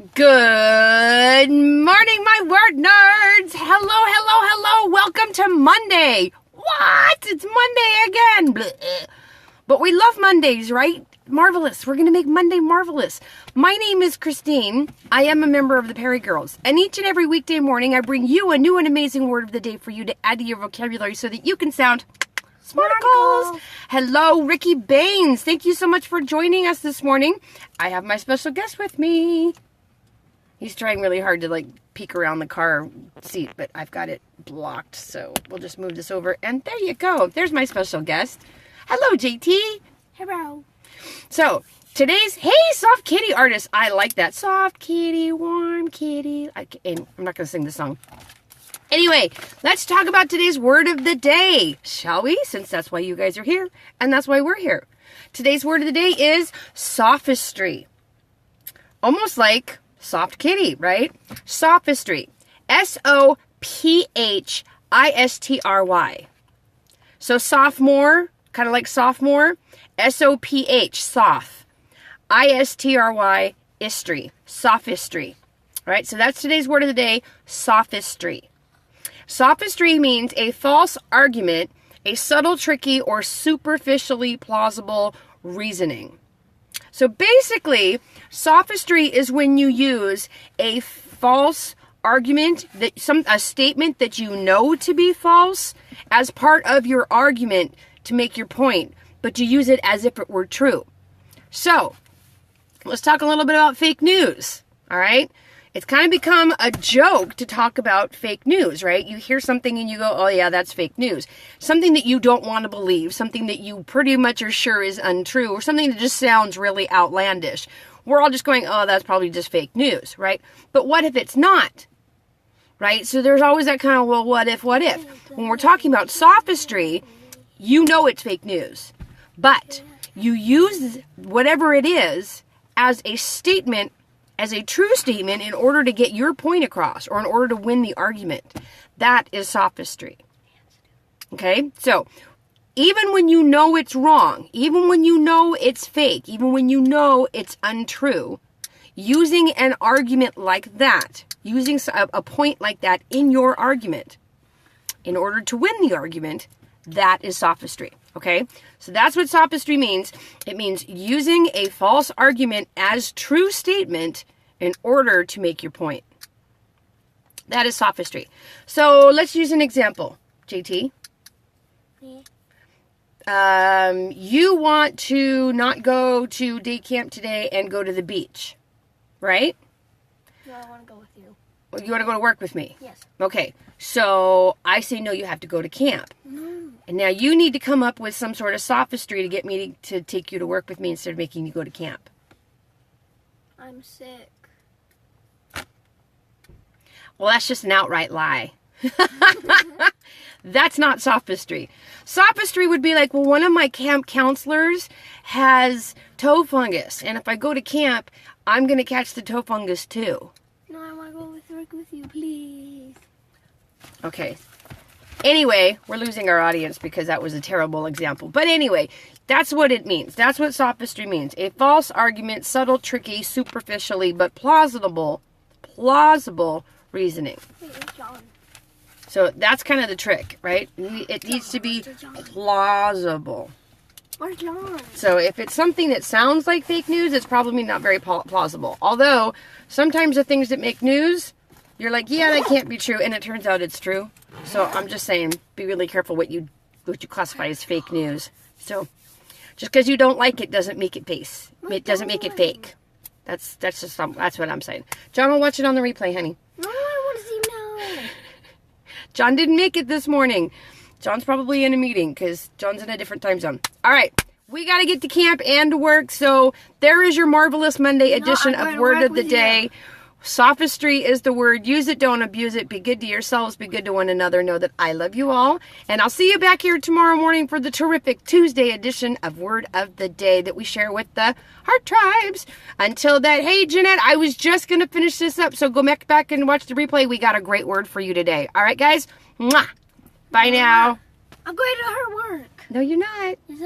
Good morning, my word nerds. Hello. Welcome to Monday. What? It's Monday again. Blech. But we love Mondays, right? Marvelous. We're going to make Monday marvelous. My name is Christine. I am a member of the Perry Girls. And each and every weekday morning, I bring you a new and amazing word of the day for you to add to your vocabulary so that you can sound smarticles. Hello, Ricky Baines. Thank you so much for joining us this morning. I have my special guest with me. He's trying really hard to peek around the car seat, but I've got it blocked. So we'll just move this over. And there you go. There's my special guest. Hello, JT. Hello. So today's, hey, soft kitty artist. I like that. Soft kitty, warm kitty. And I'm not going to sing the song. Anyway, let's talk about today's word of the day, shall we? Since that's why you guys are here, and that's why we're here. Today's word of the day is sophistry. Almost like soft kitty, right? Sophistry. S-O-P-H-I-S-T-R-Y. So sophomore, kind of like sophomore. S-O-P-H, soph. I-S-T-R-Y, istry. Sophistry. All right, so that's today's word of the day, sophistry. Sophistry means a false argument, a subtle, tricky, or superficially plausible reasoning. So basically, sophistry is when you use a false argument, a statement that you know to be false, as part of your argument to make your point, but you use it as if it were true. So, let's talk a little bit about fake news, all right? It's kind of become a joke to talk about fake news, right? You hear something and you go, oh yeah, that's fake news. Something that you don't want to believe, something that you pretty much are sure is untrue, or something that just sounds really outlandish. We're all just going, oh, that's probably just fake news, right? But what if it's not? Right? So there's always that kind of, well, what if? When we're talking about sophistry, you know it's fake news. But you use whatever it is as a statement, as a true statement, in order to get your point across, or in order to win the argument. That is sophistry. Okay? So, even when you know it's wrong, even when you know it's fake, even when you know it's untrue, using an argument like that, using a point like that in your argument, in order to win the argument, that is sophistry. Okay? So that's what sophistry means. It means using a false argument as true statement in order to make your point. That is sophistry. So let's use an example. JT? Yeah. You want to not go to day camp today and go to the beach, right? No, I want to go with you. Well, you want to go to work with me? Yes. Okay. So I say, no, you have to go to camp. No. And now you need to come up with some sort of sophistry to get me to take you to work with me instead of making you go to camp. I'm sick. Well, that's just an outright lie. That's not sophistry. Sophistry would be like, well, one of my camp counselors has toe fungus, and if I go to camp, I'm going to catch the toe fungus too. No, I want to go work with you, please. Okay. Anyway, we're losing our audience because that was a terrible example. But anyway, that's what it means. That's what sophistry means. A false argument, subtle, tricky, superficially, but plausible reasoning. Wait, it's John. So that's kind of the trick, right? It needs to be plausible. Where's John? So if it's something that sounds like fake news, it's probably not very plausible. Although, sometimes the things that make news, you're like, yeah, that can't be true, and it turns out it's true. So I'm just saying, be really careful what you classify as fake news. So just because you don't like it doesn't make it face. It doesn't make it fake. That's what I'm saying. John will watch it on the replay, honey. No, I want to see now. John didn't make it this morning. John's probably in a meeting because John's in a different time zone. All right. We got to get to camp and to work. So there is your Marvelous Monday edition of Word of the Day. Sophistry is the word. Use it, don't abuse it. Be good to yourselves. Be good to one another. Know that I love you all. And I'll see you back here tomorrow morning for the terrific Tuesday edition of Word of the Day that we share with the Heart Tribes. Until that, hey, Jeanette, I was just going to finish this up. So go back and watch the replay. We got a great word for you today. All right, guys? Mwah. Bye now. I'm going to her work. No, you're not.